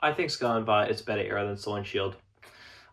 I think Scarlet and Violet is a better era than Sword and Shield.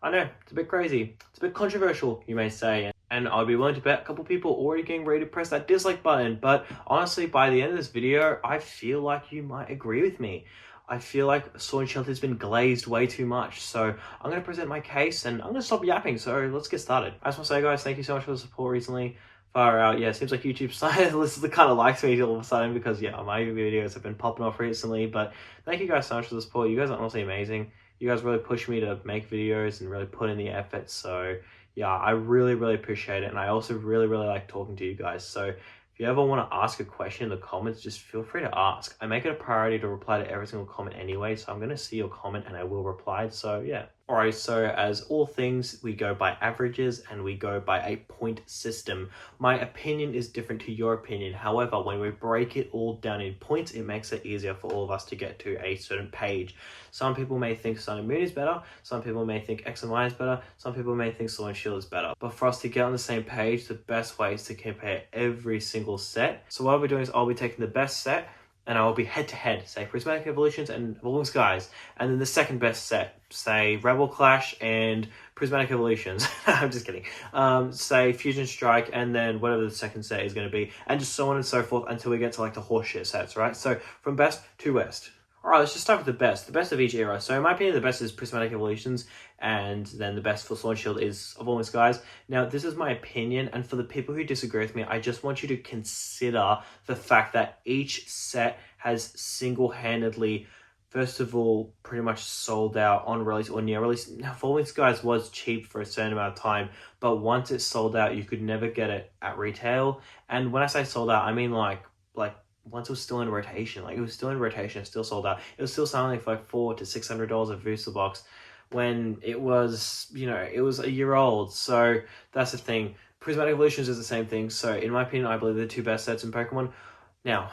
I know, it's a bit crazy. It's a bit controversial, you may say. And I'd be willing to bet a couple people already getting ready to press that dislike button. But honestly, by the end of this video, I feel like you might agree with me. I feel like Sword and Shield has been glazed way too much. So I'm going to present my case and I'm going to stop yapping. So let's get started. I just want to say, guys, thank you so much for the support recently. Far out. Yeah, it seems like YouTube started kind of likes me all of a sudden because, yeah, my videos have been popping off recently. But thank you guys so much for the support. You guys are honestly amazing. You guys really push me to make videos and really put in the effort. So yeah, I really appreciate it. And I also really like talking to you guys. So if you ever want to ask a question in the comments, just feel free to ask. I make it a priority to reply to every single comment anyway. So I'm going to see your comment and I will reply. So yeah. Alright, so as all things, we go by averages and we go by a point system. My opinion is different to your opinion. However, when we break it all down in points, it makes it easier for all of us to get to a certain page. Some people may think Sun and Moon is better. Some people may think X and Y is better. Some people may think Sword and Shield is better. But for us to get on the same page, the best way is to compare every single set. So what I'll be doing is I'll be taking the best set and I will be head-to-head, say Prismatic Evolutions and Evolving Skies. And then the second best set, say Rebel Clash and Prismatic Evolutions. I'm just kidding. Say Fusion Strike and then whatever the second set is going to be. And just so on and so forth until we get to like the horseshit sets, right? So from best to worst. Alright, let's just start with the best of each era. So in my opinion, the best is Prismatic Evolutions, and then the best for Sword and Shield is Evolving Skies. Now, this is my opinion, and for the people who disagree with me, I just want you to consider the fact that each set has single-handedly, first of all, pretty much sold out on release or near release. Now, Evolving Skies was cheap for a certain amount of time, but once it sold out, you could never get it at retail. And when I say sold out, I mean like once it was still in rotation, like it was still in rotation, it still sold out. It was still selling for like $400 to $600 a booster box when it was, you know, it was a year old. So that's the thing. Prismatic Evolutions is the same thing. So in my opinion, I believe the two best sets in Pokemon. Now,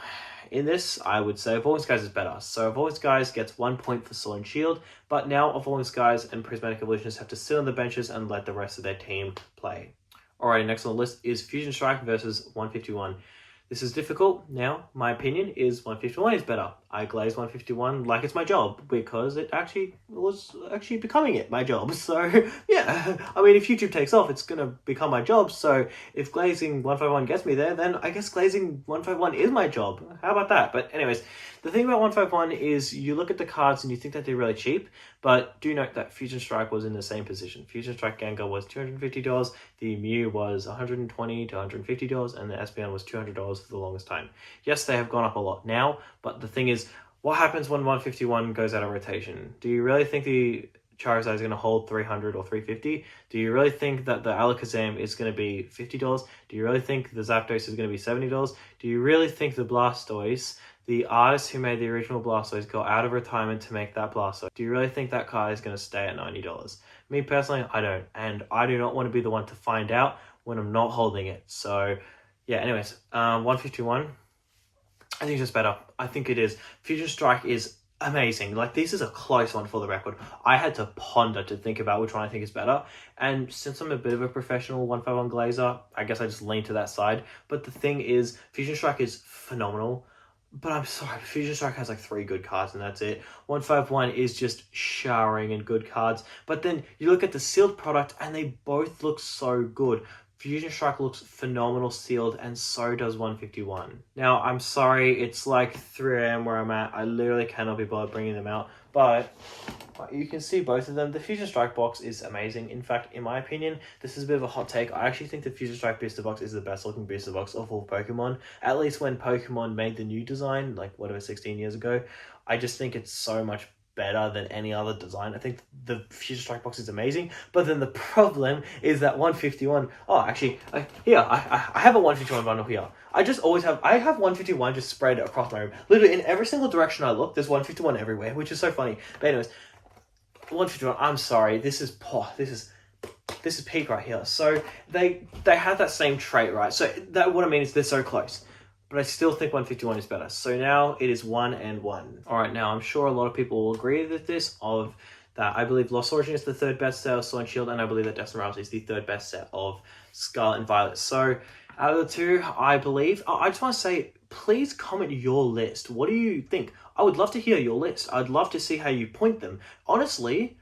in this, I would say Evolving Skies is better. So Evolving Skies gets 1 point for Sword and Shield, but now Evolving Skies and Prismatic Evolutions have to sit on the benches and let the rest of their team play. Alrighty, next on the list is Fusion Strike versus 151. This is difficult. Now, my opinion is 151 is better. I glaze 151 like it's my job because it was becoming my job. So yeah, I mean, if YouTube takes off, it's gonna become my job. So if glazing 151 gets me there, then I guess glazing 151 is my job. How about that? But anyways, the thing about 151 is you look at the cards and you think that they're really cheap, but do note that Fusion Strike was in the same position. Fusion Strike Gengar was $250, the Mew was $120 to $150, and the Espeon was $200 for the longest time. Yes, they have gone up a lot now, but the thing is, what happens when 151 goes out of rotation? Do you really think the Charizard is going to hold 300 or 350? Do you really think that the Alakazam is going to be $50? Do you really think the Zapdos is going to be $70? Do you really think the Blastoise, the artist who made the original Blastoise, got out of retirement to make that Blastoise? Do you really think that card is going to stay at $90? Me personally, I don't. And I do not want to be the one to find out when I'm not holding it. So yeah, anyways, 151, I think it's just better. I think it is. Fusion Strike is amazing. Like, this is a close one for the record. I had to ponder to think about which one I think is better. And since I'm a bit of a professional 151 glazer, I guess I just lean to that side. But the thing is, Fusion Strike is phenomenal. But I'm sorry, Fusion Strike has like 3 good cards and that's it. 151 is just showering in good cards. But then you look at the sealed product and they both look so good. Fusion Strike looks phenomenal sealed, and so does 151. Now, I'm sorry, it's like 3 AM where I'm at. I literally cannot be bothered bringing them out, but you can see both of them. The Fusion Strike box is amazing. In fact, in my opinion, this is a bit of a hot take. I actually think the Fusion Strike booster box is the best looking booster box of all Pokemon. At least when Pokemon made the new design, like whatever, 16 years ago. I just think it's so much better than any other design. I think the Fusion Strike box is amazing, but then the problem is that 151. Oh, actually, I have a 151 bundle here. I have 151 just spread across my room. Literally in every single direction I look, there's 151 everywhere, which is so funny. But anyways, 151. I'm sorry. This is peak right here. So they have that same trait, right? So that what I mean is they're so close. But I still think 151 is better. So now it is 1 and 1. All right, now I'm sure a lot of people will agree with this, of that I believe Lost Origin is the 3rd best set of Sword and Shield, and I believe that Destined is the 3rd best set of Scarlet and Violet. So out of the two, I believe, I just want to say, please comment your list. What do you think? I would love to hear your list. I'd love to see how you point them. Honestly,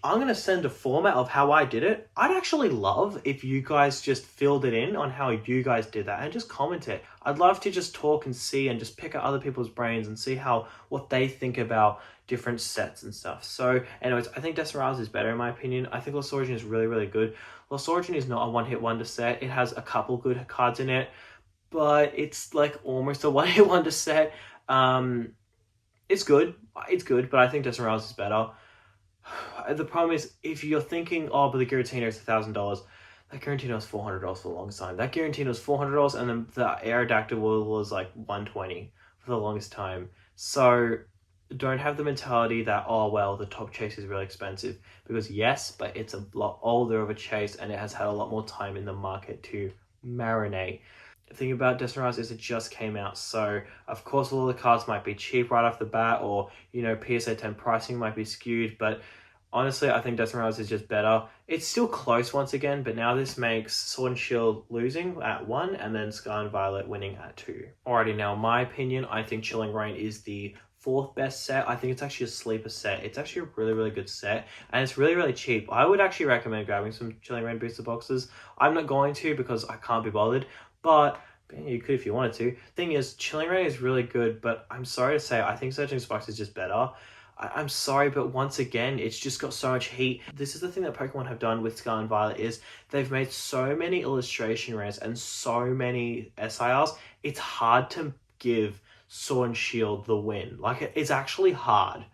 I'm going to send a format of how I did it. I'd actually love if you guys just filled it in on how you guys did that and just comment it. I'd love to just talk and see and just pick at other people's brains and see what they think about different sets and stuff. So anyways, I think Destined is better in my opinion. I think Lost Origin is really, really good. Lost Origin is not a one-hit wonder set. It has a couple good cards in it, but it's like almost a one-hit wonder set. It's good, but I think Destined is better. The problem is, if you're thinking, oh, but the Giratina is $1,000, that Giratina was $400 for the longest time. That Giratina was $400, and then the Aerodactyl was like $120 for the longest time. So don't have the mentality that, oh, well, the top chase is really expensive. Because yes, but it's a lot older of a chase, and it has had a lot more time in the market to marinate. The thing about Destined is it just came out, so of course all the cards might be cheap right off the bat, or PSA 10 pricing might be skewed, but honestly I think Destined is just better. It's still close once again, but now this makes Sword and Shield losing at 1 and then Scarlet and Violet winning at 2. Alrighty, now in my opinion, I think Chilling Reign is the 4th best set. I think it's actually a sleeper set. It's actually a really, really good set, and it's really, really cheap. I would actually recommend grabbing some Chilling Reign booster boxes. I'm not going to because I can't be bothered, but you could if you wanted to. Thing is, Chilling Reign is really good, but I'm sorry to say, I think Surging Sparks is just better. I'm sorry, but once again, it's just got so much heat. This is the thing that Pokemon have done with Scarlet and Violet, is they've made so many illustration rares and so many SIRs, it's hard to give Sword and Shield the win. Like, it's actually hard.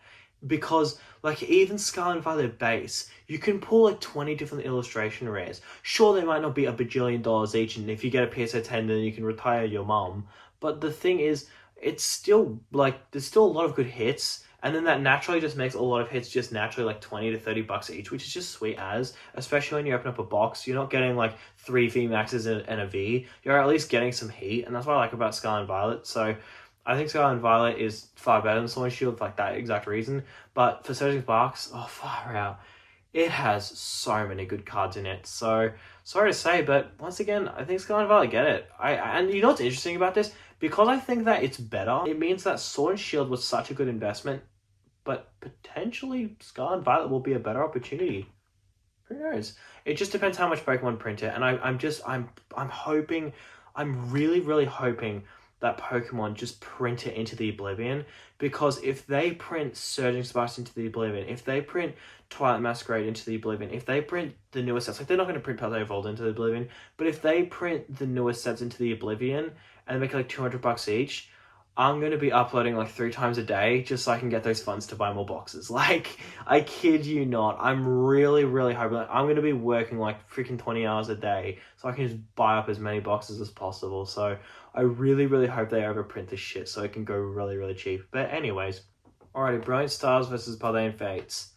Because, like, even Scarlet and Violet base, you can pull like 20 different illustration rares. Sure, they might not be $1 bajillion each, and if you get a PSA 10, then you can retire your mom. But the thing is, it's still, like, there's still a lot of good hits, and then that naturally just makes a lot of hits just naturally like 20 to 30 bucks each, which is just sweet as, especially when you open up a box. You're not getting like 3 V maxes and a V. You're at least getting some heat, and that's what I like about Scarlet and Violet. So I think Scarlet and Violet is far better than Sword and Shield for like that exact reason. But for Surging Sparks, oh, far out. It has so many good cards in it. So, sorry to say, but once again, I think Scarlet and Violet get it. And you know what's interesting about this? Because I think that it's better, it means that Sword and Shield was such a good investment, but potentially Scarlet and Violet will be a better opportunity. Who knows? It just depends how much Pokemon print it. And I'm hoping, I'm really, really hoping that Pokemon just print it into the oblivion, because if they print Surging Sparks into the oblivion, if they print Twilight Masquerade into the oblivion, if they print the newest sets, like they're not going to print Paldean Evolved into the oblivion, but if they print the newest sets into the oblivion and make it like $200 each, I'm going to be uploading like 3 times a day just so I can get those funds to buy more boxes. Like, I kid you not. I'm really, really hoping that I'm going to be working like freaking 20 hours a day so I can just buy up as many boxes as possible. So I really, really hope they overprint this shit so it can go really, really cheap. But anyways, alrighty, Brilliant Stars versus Paldean Fates.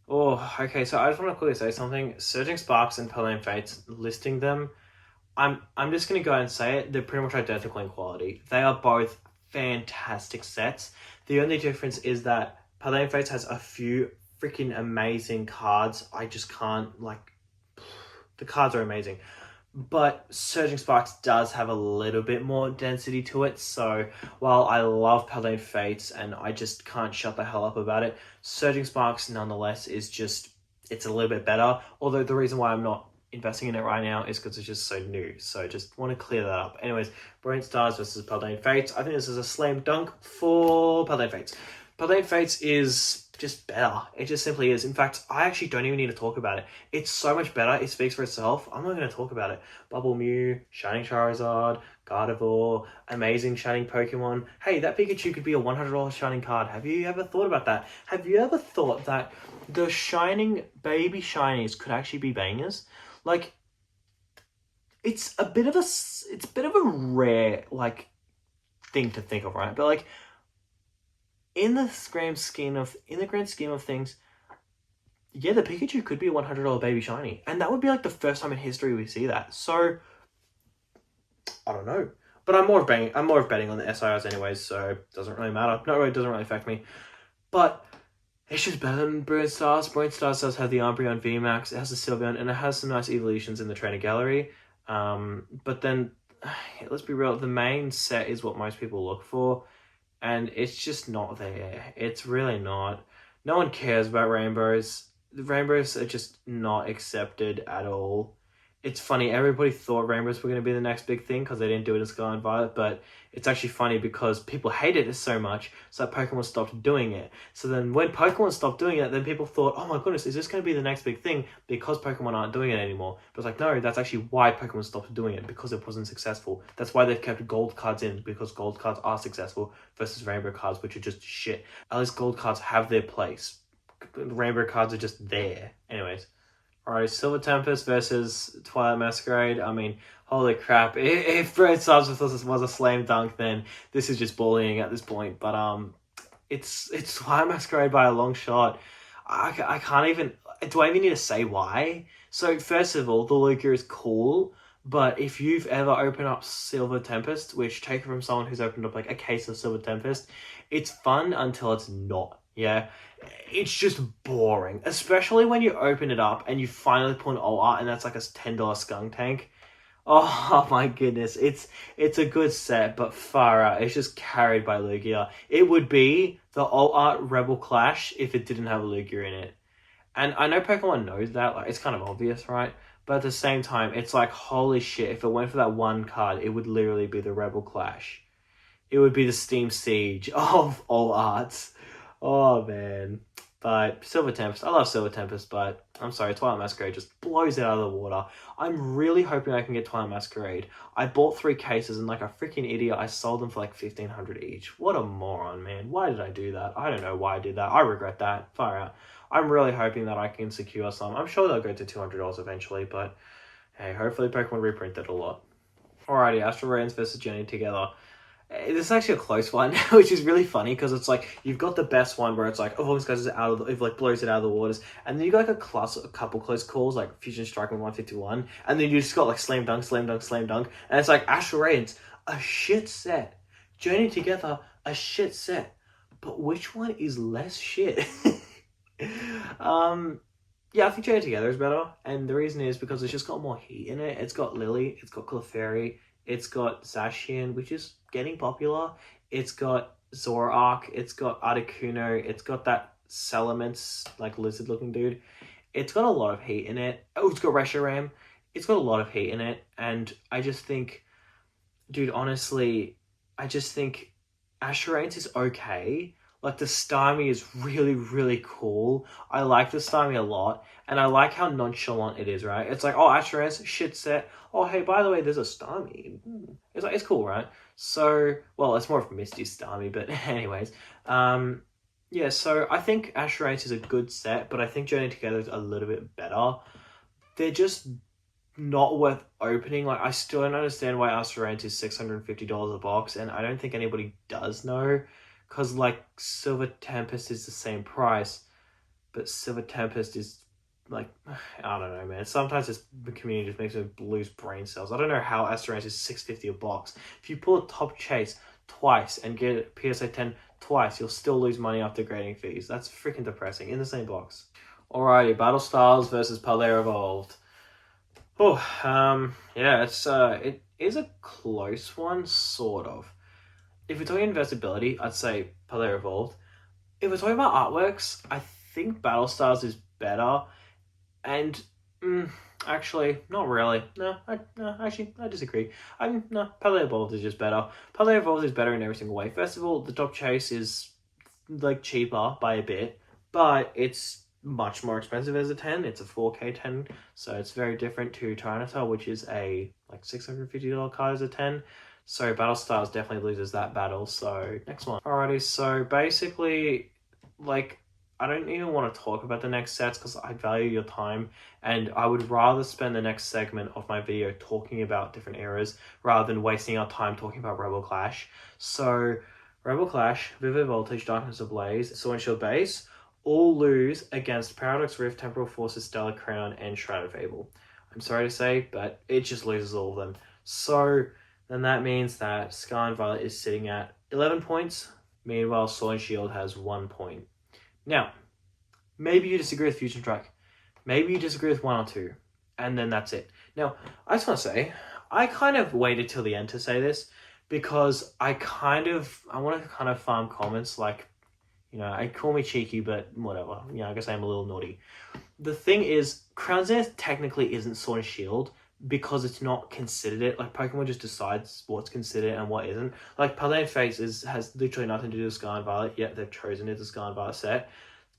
Oh, okay, so I just want to quickly say something. Surging Sparks and Paldean Fates, listing them, I'm just going to go ahead and say it. They're pretty much identical in quality. They are both fantastic sets. The only difference is that Paldean Fates has a few freaking amazing cards. I just can't, like, the cards are amazing. But Surging Sparks does have a little bit more density to it. So while I love Paldean Fates and I just can't shut the hell up about it, Surging Sparks nonetheless is just, it's a little bit better. Although the reason why I'm not investing in it right now is because it's just so new. So just want to clear that up. Anyways, Brilliant Stars versus Paldean Fates. I think this is a slam dunk for Paldean Fates. Paldean Fates is just better. It just simply is. In fact, I actually don't even need to talk about it. It's so much better. It speaks for itself. I'm not going to talk about it. Bubble Mew, Shining Charizard, Gardevoir, amazing Shining Pokemon. Hey, that Pikachu could be a $100 Shining card. Have you ever thought about that? Have you ever thought that the Shining baby Shinies could actually be bangers? Like, it's a bit of a rare, like, thing to think of, right? But, like, in the grand scheme of things, yeah, the Pikachu could be a $100 baby shiny, and that would be like the first time in history we see that. So I don't know, but I'm more of betting on the SIRs anyways, so it doesn't really matter. No, it doesn't really affect me. But it's just better than Brilliant Stars. Brilliant Stars does have the Umbreon VMAX, it has the Sylveon, and it has some nice evolutions in the trainer gallery. But then, let's be real, the main set is what most people look for. and it's just not there. It's really not. No one cares about rainbows. The rainbows are just not accepted at all. It's funny, everybody thought rainbows were going to be the next big thing because they didn't do it in Scarlet and Violet, but it's actually funny because people hated it so much, so that Pokemon stopped doing it. So then when Pokemon stopped doing it, then people thought, oh my goodness, is this going to be the next big thing because Pokemon aren't doing it anymore? But it's like, no, that's actually why Pokemon stopped doing it, because it wasn't successful. That's why they've kept gold cards in, because gold cards are successful versus rainbow cards, which are just shit. At least gold cards have their place. Rainbow cards are just there. Anyways. Alright, Silver Tempest versus Twilight Masquerade. I mean, holy crap. If Red Stars was a slam dunk, then this is just bullying at this point. But it's Twilight Masquerade by a long shot. I can't even... Do I even need to say why? So, first of all, the Lugia is cool. But if you've ever opened up Silver Tempest, which take it from someone who's opened up like a case of Silver Tempest, it's fun until it's not. Yeah, it's just boring, especially when you open it up and you finally pull an alt art and that's like a $10 skunk tank. Oh my goodness, it's a good set, but far out, it's just carried by Lugia. It would be the alt art Rebel Clash if it didn't have a Lugia in it. And I know Pokemon knows that, like it's kind of obvious, right? But at the same time, it's like, holy shit, if it went for that one card, it would literally be the Rebel Clash. It would be the Steam Siege of all arts. Oh, man. But Silver Tempest, I love Silver Tempest, but I'm sorry, Twilight Masquerade just blows it out of the water. I'm really hoping I can get Twilight Masquerade. I bought 3 cases and like a freaking idiot, I sold them for like $1,500 each. What a moron, man. Why did I do that? I don't know why I did that. I regret that. Far out. I'm really hoping that I can secure some. I'm sure they'll go to $200 eventually, but hey, hopefully Pokemon reprint it a lot. Alrighty, Astral Radiance versus Journey Together. This is actually a close one, which is really funny because it's like you've got the best one where it's like, oh, this guy's out of it like blows it out of the waters, and then you got like a couple close calls like Fusion Strike and 151, and then you just got like Slam Dunk, Slam Dunk, Slam Dunk, and it's like Astral Radiance, a shit set, Journey Together, a shit set, but which one is less shit? Yeah, I think Journey Together is better, and the reason is because it's just got more heat in it. It's got Lily, it's got Clefairy, it's got Zacian, which is getting popular. It's got Zoroark, it's got Articuno, it's got that Salamence, like lizard-looking dude. It's got a lot of heat in it. Oh, it's got Reshiram. It's got a lot of heat in it, and I just think, dude, honestly, I just think Astral Radiance is okay. Like, the Starmie is really, really cool. I like the Starmie a lot. And I like how nonchalant it is, right? It's like, oh, Astral Radiance, shit set. Oh, hey, by the way, there's a Starmie. It's like, it's cool, right? So, well, it's more of a Misty Starmie, but anyways. Yeah, so I think Astral Radiance is a good set, but I think Journey Together is a little bit better. They're just not worth opening. Like, I still don't understand why Astral Radiance is $650 a box, and I don't think anybody does know. Because, like, Silver Tempest is the same price, but Silver Tempest is, like, I don't know, man. Sometimes the community just makes me lose brain cells. I don't know how Astral Radiance is $650 a box. If you pull a top chase twice and get a PSA 10 twice, you'll still lose money after grading fees. That's freaking depressing, in the same box. Alrighty, Battle Styles versus Paldea Evolved. Oh, yeah, it is a close one, sort of. If we're talking investability, I'd say Paldea Evolved. If we're talking about artworks, I think Battle Styles is better. And, actually, not really. No, actually, I disagree. No, Paldea Evolved is just better. Paldea Evolved is better in every single way. First of all, the top chase is, like, cheaper by a bit, but it's much more expensive as a 10. It's a 4K 10, so it's very different to Tyranitar, which is a, like, $650 card as a 10. So Battle Styles definitely loses that battle, so next one. Alrighty, so basically, like, I don't even want to talk about the next sets because I value your time, and I would rather spend the next segment of my video talking about different eras rather than wasting our time talking about Rebel Clash. So, Rebel Clash, Vivid Voltage, Darkness Ablaze, Sword and Shield base, all lose against Paradox Rift, Temporal Forces, Stellar Crown, and Shrouded Fable. I'm sorry to say, but it just loses all of them. So, then that means that Scarlet and Violet is sitting at 11 points. Meanwhile, Sword and Shield has 1 point. Now, maybe you disagree with Fusion Strike. Maybe you disagree with 1 or 2. And then that's it. Now, I just want to say, I kind of waited till the end to say this because I want to kind of farm comments like, I call me cheeky, but whatever. I guess I'm a little naughty. The thing is, Crown Zenith technically isn't Sword and Shield because it's not considered it. Like, Pokemon just decides what's considered and what isn't. Like, Paldean Face has literally nothing to do with Scarlet Violet, yet they've chosen it as a Scarlet Violet set.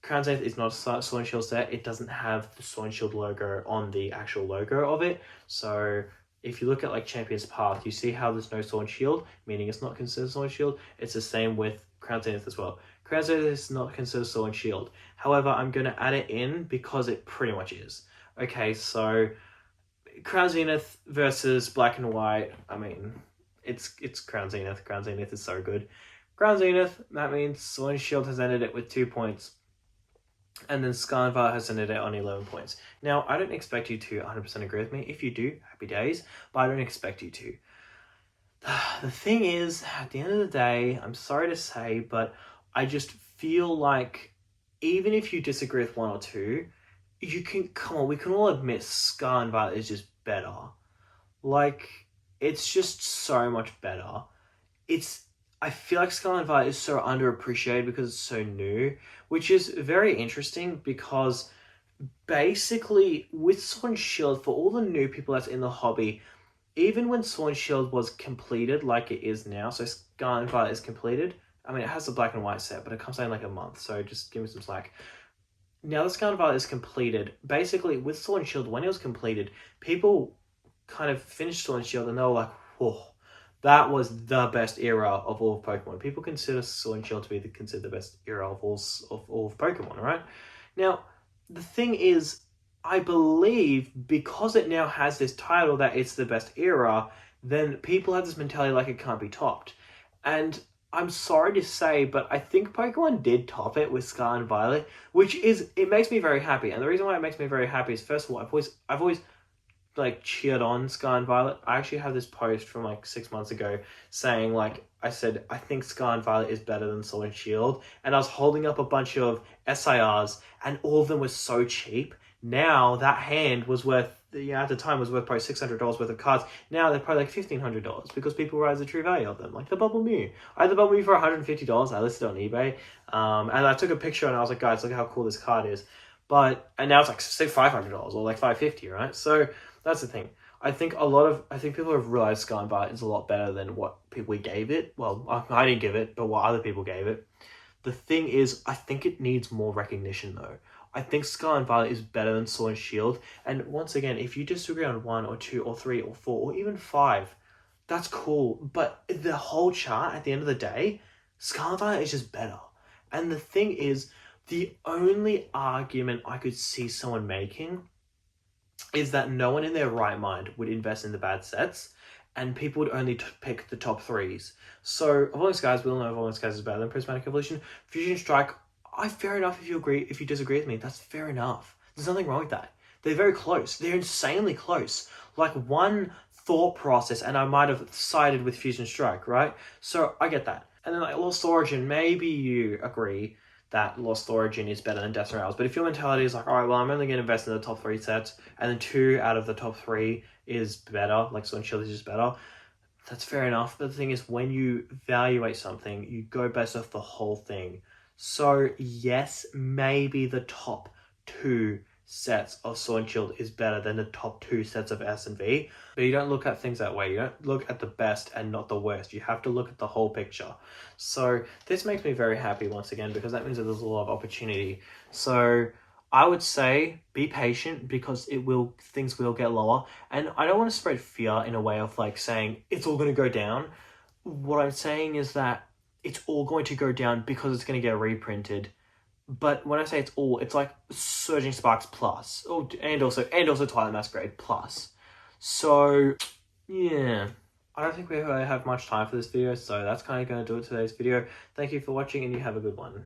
Crown Zenith is not a Sword and Shield set. It doesn't have the Sword and Shield logo on the actual logo of it. So if you look at like Champion's Path, you see how there's no Sword and Shield, meaning it's not considered Sword and Shield. It's the same with Crown Zenith as well. Crown Zenith is not considered Sword and Shield. However, I'm going to add it in because it pretty much is. Okay, so Crown Zenith versus Black and White. I mean, it's Crown Zenith. Crown Zenith is so good. Crown Zenith, that means Sword and Shield has ended it with 2 points. And then Scarlet Violet has ended it on 11 points. Now, I don't expect you to 100% agree with me. If you do, happy days. But I don't expect you to. The thing is, at the end of the day, I'm sorry to say, but I just feel like even if you disagree with one or two, we can all admit Scarlet Violet is just better. Like, it's just so much better. I feel like Scarlet Violet is so underappreciated because it's so new, which is very interesting because basically with Sword and Shield, for all the new people that's in the hobby, even when Sword and Shield was completed like it is now, so Scarlet Violet is completed, I mean, it has the black and white set, but it comes out in like a month, so just give me some slack. Now that Scarlet Violet is completed, basically with Sword and Shield, when it was completed, people kind of finished Sword and Shield and they were like, whoa, that was the best era of all of Pokemon. People consider Sword and Shield to be considered the best era of all of Pokemon, right? Now, the thing is, I believe because it now has this title that it's the best era, then people have this mentality like it can't be topped. And I'm sorry to say, but I think Pokemon did top it with Scarlet and Violet, it makes me very happy. And the reason why it makes me very happy is, first of all, I've always like cheered on Scarlet and Violet. I actually have this post from like 6 months ago saying, like, I said, I think Scarlet and Violet is better than Sword and Shield. And I was holding up a bunch of SIRs and all of them were so cheap. Now that hand was worth, at the time was worth probably $600 worth of cards. Now they're probably like $1,500 because people realize the true value of them. Like the Bubble Mew. I had the Bubble Mew for $150. I listed it on eBay. And I took a picture and I was like, guys, look how cool this card is. And now it's like, say $500 or like $550, right? So that's the thing. I think people have realized Scarlet Violet is a lot better than what we gave it. Well, I didn't give it, but what other people gave it. The thing is, I think it needs more recognition though. I think Scarlet Violet is better than Sword and Shield. And once again, if you disagree on 1 or 2 or 3 or 4 or even 5, that's cool. But the whole chart, at the end of the day, Scarlet Violet is just better. And the thing is, the only argument I could see someone making is that no one in their right mind would invest in the bad sets, and people would only pick the top 3s. So, Evolving Skies, we all know Evolving Skies is better than Prismatic Evolution. Fusion Strike, fair enough if you disagree with me, that's fair enough. There's nothing wrong with that. They're very close. They're insanely close. Like one thought process, and I might have sided with Fusion Strike, right? So, I get that. And then like Lost Origin, maybe you agree that Lost Origin is better than Destined Rails. But if your mentality is like, all right, well, I'm only going to invest in the top 3 sets, and then 2 out of the top 3 is better, like Sword and Shield is just better, that's fair enough. But the thing is, when you evaluate something, you go based off the whole thing. So, yes, maybe the top 2 sets of Sword and Shield is better than the top 2 sets of S and V, but you don't look at things that way. You don't look at the best and not the worst. You have to look at the whole picture. So this makes me very happy once again, because that means that there's a lot of opportunity. So I would say be patient, because things will get lower. And I don't want to spread fear in a way of like saying it's all going to go down. What I'm saying is that it's all going to go down because it's going to get reprinted. But when I say it's like Surging Sparks plus. Oh, and also Twilight Masquerade plus. So, yeah. I don't think we have much time for this video, so that's kind of going to do it today's video. Thank you for watching, and you have a good one.